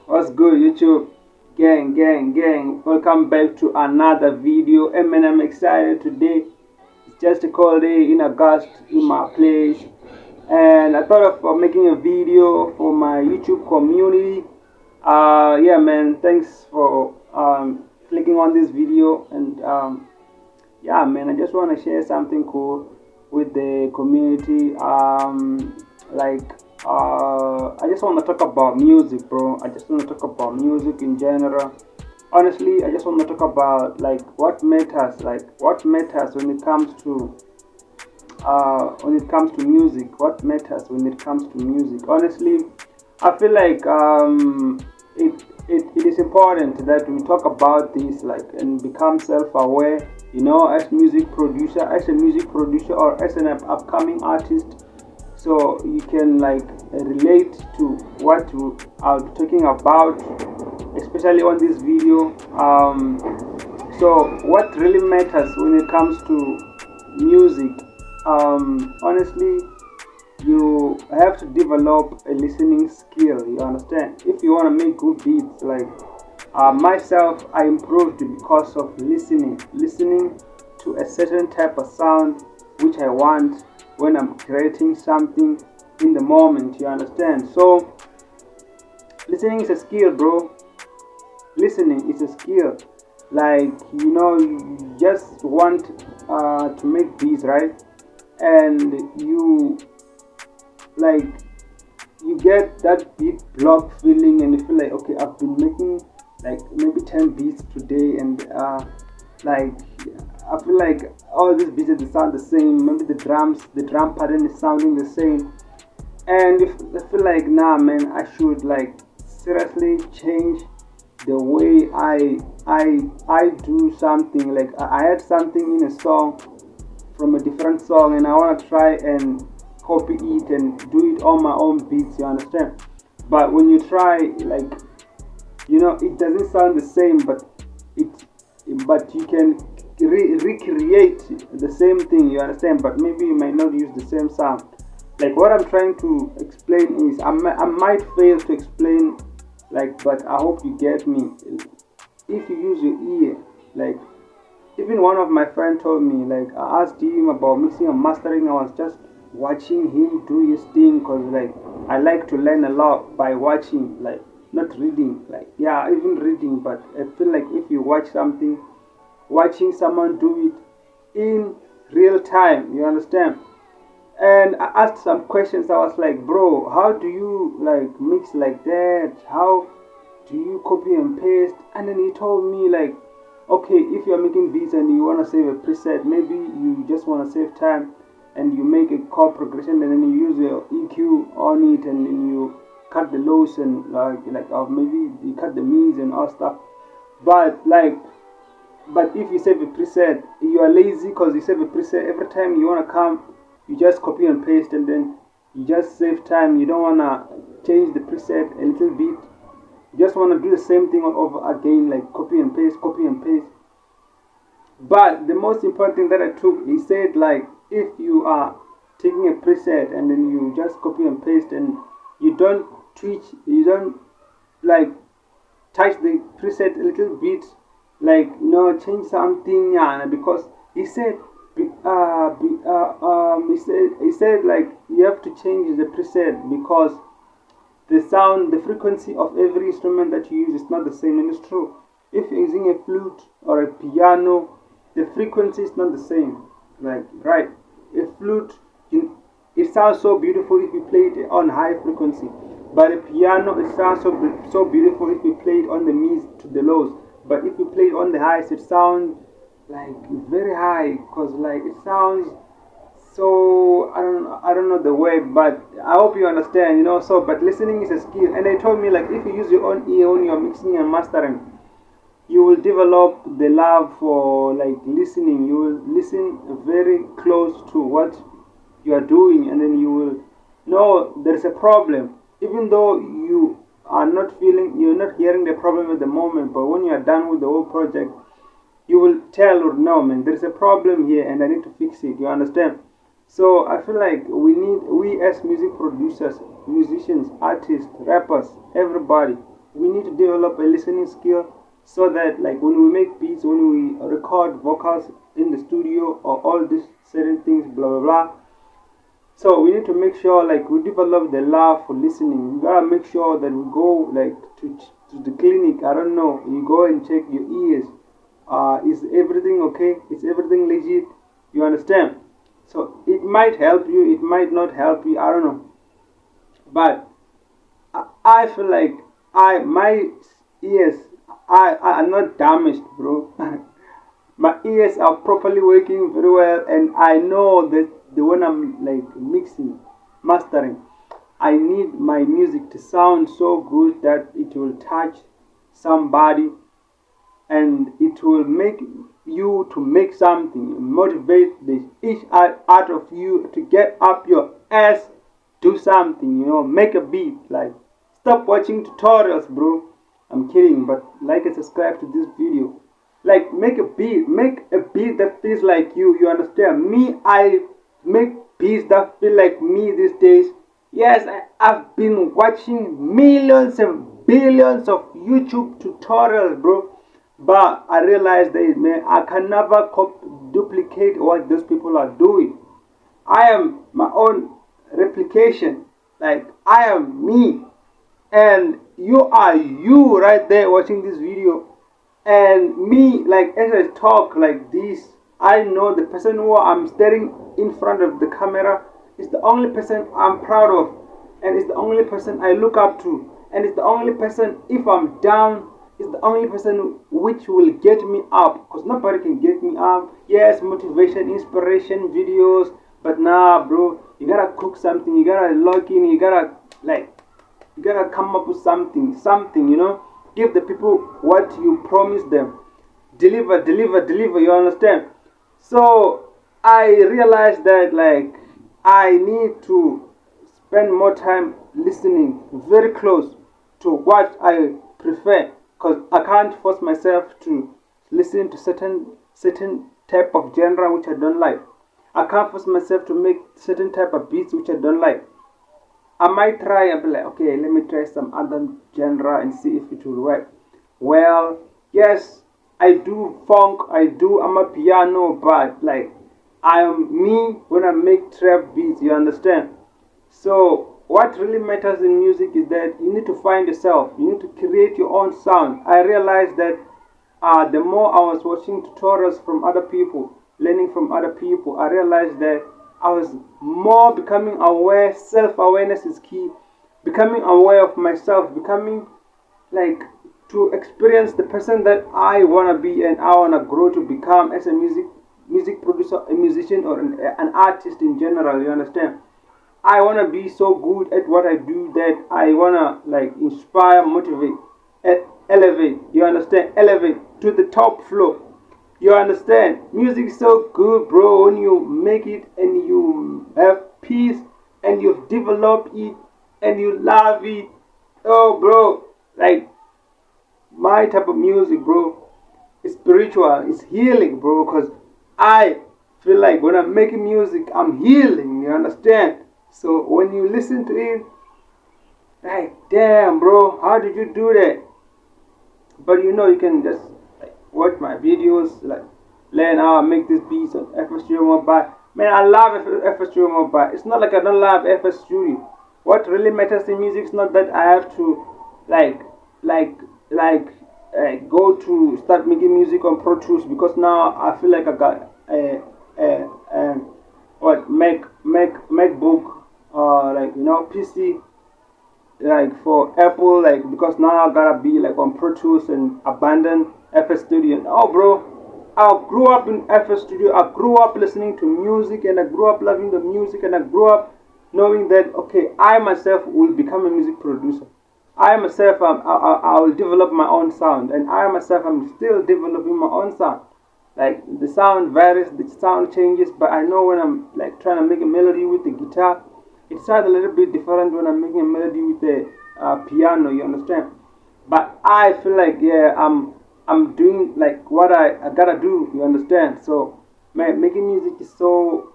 What's good, YouTube? Gang. Welcome back to another video. And man, I'm excited today. It's just a cold day in August in my place. And I thought of making a video for my YouTube community. Yeah, man, thanks for clicking on this video. And yeah, man, I just want to share something cool with the community. Like I just want to talk about music, bro. I just want to talk about music in general. Honestly, I just want to talk about what matters when it comes to music. What matters when it comes to music? Honestly, I feel like it is important that we talk about this, like, and become self-aware. You know, as a music producer, or as an upcoming artist, so you can like relate to what we are talking about, especially on this video. So what really matters when it comes to music? Honestly, you have to develop a listening skill. You understand? If you want to make good beats, like myself, I improved because of listening to a certain type of sound which I want when I'm creating something in the moment. You understand? So listening is a skill, bro. Listening is a skill. Like, you know, you just want to make beats, right? And you like you get that beat block feeling, and you feel like, okay, I've been making like maybe 10 beats today, and like I feel like all these beats they sound the same. Maybe the drum pattern is sounding the same, and if I feel like, nah, man, I should like seriously change the way I do something. Like I had something in a song from a different song, and I want to try and copy it and do it on my own beats. You understand? But when you try, like, you know, it doesn't sound the same, but you can recreate the same thing. You understand? But maybe you might not use the same sound. Like, what I'm trying to explain is, I might fail to explain, like, but I hope you get me. If you use your ear, like, even one of my friends told me, like, I asked him about mixing and mastering. I was just watching him do his thing, because like I like to learn a lot by watching, like not reading. Like, yeah, even reading, but I feel like if you watch something, watching someone do it in real time, you understand? And I asked some questions. I was like, bro, how do you like mix like that? How do you copy and paste? And then he told me, like, okay, if you're making beats and you want to save a preset, maybe you just want to save time, and you make a chord progression, and then you use your EQ on it, and then you cut the lows, and maybe you cut the mids and all stuff. But if you save a preset, you are lazy, because you save a preset every time you want to come, you just copy and paste, and then you just save time. You don't want to change the preset a little bit. You just want to do the same thing all over again, like copy and paste. But the most important thing that I took, he said, like, if you are taking a preset and then you just copy and paste, and you don't like touch the preset a little bit, like, no, change something, yeah, because he said he said like you have to change the preset, because the sound, the frequency of every instrument that you use is not the same. And it's true. If you're using a flute or a piano, the frequency is not the same. Like, right, a flute, it sounds so beautiful if you play it on high frequency, but a piano, it sounds so beautiful if you play it on the mids to the lows. But if you play it on the highs, it sounds like very high, because like it sounds so, I don't know the word, but I hope you understand, you know. So, but listening is a skill, and they told me, like, if you use your own ear when you're mixing and mastering, you will develop the love for like listening. You will listen very close to what you are doing, and then you will know there's a problem, even though you're not hearing the problem at the moment. But when you are done with the whole project, you will tell, or no, man, there's a problem here, and I need to fix it. You understand? So I feel like we as music producers, musicians, artists, rappers, everybody, we need to develop a listening skill, so that like when we make beats, when we record vocals in the studio or all these certain things, blah blah blah. So we need to make sure like we develop the love for listening. We gotta make sure that we go like to the clinic. I don't know. You go and check your ears. Is everything okay? Is everything legit? You understand? So it might help you. It might not help you. I don't know. But I feel like my ears I are not damaged, bro. My ears are properly working very well, and I know that the when I'm like mixing, mastering, I need my music to sound so good that it will touch somebody, and it will make you to make something, motivate the each out of you to get up your ass, do something, make a beat. Like, stop watching tutorials, bro. I'm kidding, but like and subscribe to this video. Like, make a beat that feels like you understand me. I make beats that feel like me these days. Yes, I've been watching millions and billions of YouTube tutorials, bro, but I realized that, man, I can never duplicate what those people are doing. I am my own replication. Like, I am me, and you are you right there watching this video. And me, like, as I talk like this, I know the person who I'm staring in front of the camera is the only person I'm proud of, and it's the only person I look up to, and it's the only person, if I'm down, is the only person which will get me up, because nobody can get me up. Yes, motivation, inspiration videos, but nah, bro, you gotta cook something, you gotta log in, you gotta like, you gotta come up with something. Give the people what you promise them. Deliver, deliver, deliver, you understand? So I realized that like I need to spend more time listening very close to what I prefer, because I can't force myself to listen to certain type of genre which I don't like. I can't force myself to make certain type of beats which I don't like. I might try and be like, okay, let me try some other genre and see if it will work. Well, yes, I do funk, I'm a piano, but like, I am me when I make trap beats, you understand? So, what really matters in music is that you need to find yourself, you need to create your own sound. I realized that the more I was watching tutorials from other people, learning from other people, I realized that I was more becoming aware. Self-awareness is key. Becoming aware of myself, becoming like to experience the person that I wanna be and I wanna grow to become as a music producer, a musician, or an artist in general. You understand? I wanna be so good at what I do that I wanna like inspire, motivate, elevate. You understand? Elevate to the top floor. You understand? Music is so good, bro, when you make it and you have peace and you've developed it and you love it. Oh, bro, like my type of music, bro, is spiritual, it's healing, bro, because I feel like when I'm making music, I'm healing, you understand? So when you listen to it, like, damn, bro, how did you do that? But you can just like watch my videos, like learn how I make this beats on FL Studio Mobile. Man, I love FL Studio Mobile. It's not like I don't love FL Studio. What really matters in music is not that I have to like like go to start making music on Pro Tools, because now I feel like I got a what MacBook, like PC, like for Apple, like, because now I gotta be like on Pro Tools and abandon FL Studio. Oh, bro, I grew up in FL Studio. I grew up listening to music, and I grew up loving the music, and I grew up knowing that okay, I myself will become a music producer. I myself, I will develop my own sound, and I myself, I'm still developing my own sound. Like, the sound varies, the sound changes, but I know when I'm like trying to make a melody with the guitar, it sounds a little bit different when I'm making a melody with the piano. You understand? But I feel like, yeah, I'm doing like what I gotta do. You understand? So man, making music is so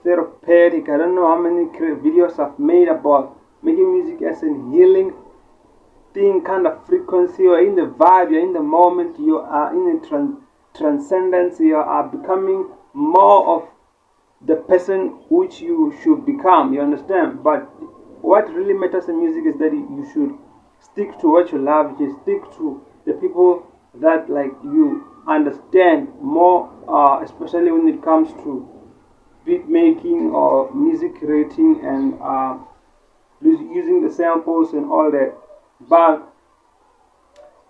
therapeutic. I don't know how many videos I've made about making music as in healing. thing, kind of frequency, or in the vibe, you're in the moment, you are in a transcendence, you are becoming more of the person which you should become, you understand? But what really matters in music is that you should stick to what you love, you stick to the people that like you understand more, especially when it comes to beat making or music creating and using the samples and all that. But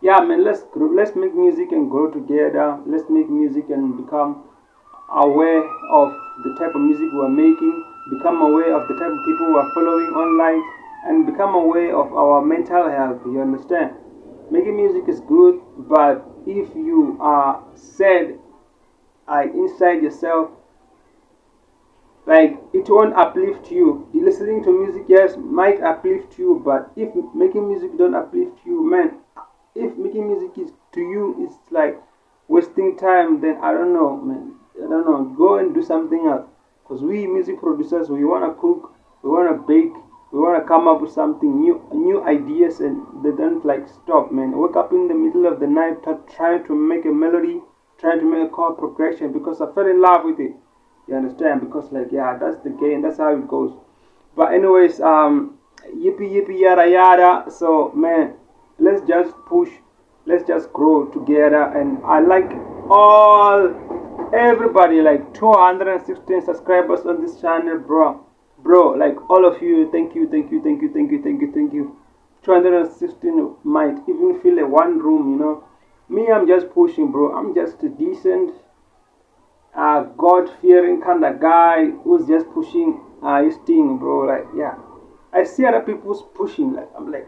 yeah, man, let's make music and grow together. Let's make music and become aware of the type of music we're making, become aware of the type of people we're following online, and become aware of our mental health. You understand? Making music is good, but if you are sad inside yourself, like it won't uplift you. Listening to music, yes, might uplift you, but if making music don't uplift you, man, if making music is to you, it's like wasting time, then I don't know, man. I don't know. Go and do something else. Because we music producers, we wanna cook, we wanna bake, we wanna come up with something new ideas, and they don't like stop, man. Wake up in the middle of the night, trying to make a melody, trying to make a chord progression because I fell in love with it. You understand? Because like yeah, that's the game. That's how it goes. But anyways, yippee yippee yada yada. So man, let's just push. Let's just grow together. And I like everybody, like 216 subscribers on this channel, bro. Like all of you, thank you, thank you, thank you, thank you, thank you, thank you. 216 might even fill a one room, you know. Me, I'm just pushing, bro. I'm just a decent God-fearing kind of guy who's just pushing his thing, bro. Like, yeah, I see other people's pushing. Like, I'm like,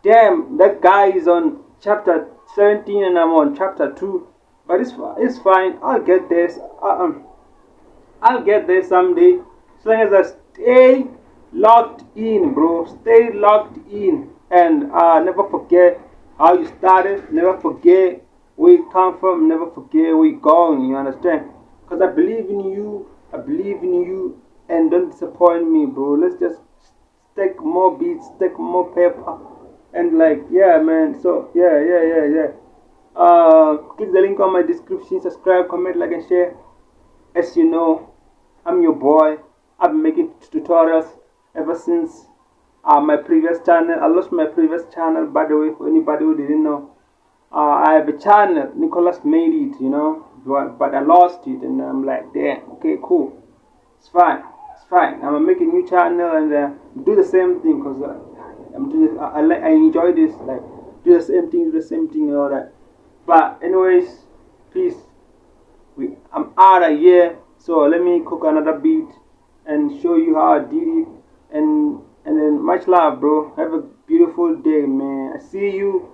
damn, that guy is on chapter 17 and I'm on chapter 2. But it's fine. I'll get there. I'll get there someday. As long as I stay locked in, bro. Stay locked in, and never forget how you started. Never forget where you come from, never forget where you're going, you understand? Because I believe in you, and don't disappoint me, bro. Let's just stack more beats, stack more paper, and like, yeah, man. So, yeah. Click the link on my description, subscribe, comment, like, and share. As you know, I'm your boy. I've been making tutorials ever since my previous channel. I lost my previous channel, by the way, for anybody who didn't know. I have a channel, Nicolas made it, you know, but I lost it, and I'm like, damn, okay, cool, it's fine, I'm gonna make a new channel and do the same thing, because I'm doing, I enjoy this, like, do the same thing, and all that. But anyways, peace. I'm out of here, so let me cook another beat and show you how I did it, and then much love, bro. Have a beautiful day, man. I see you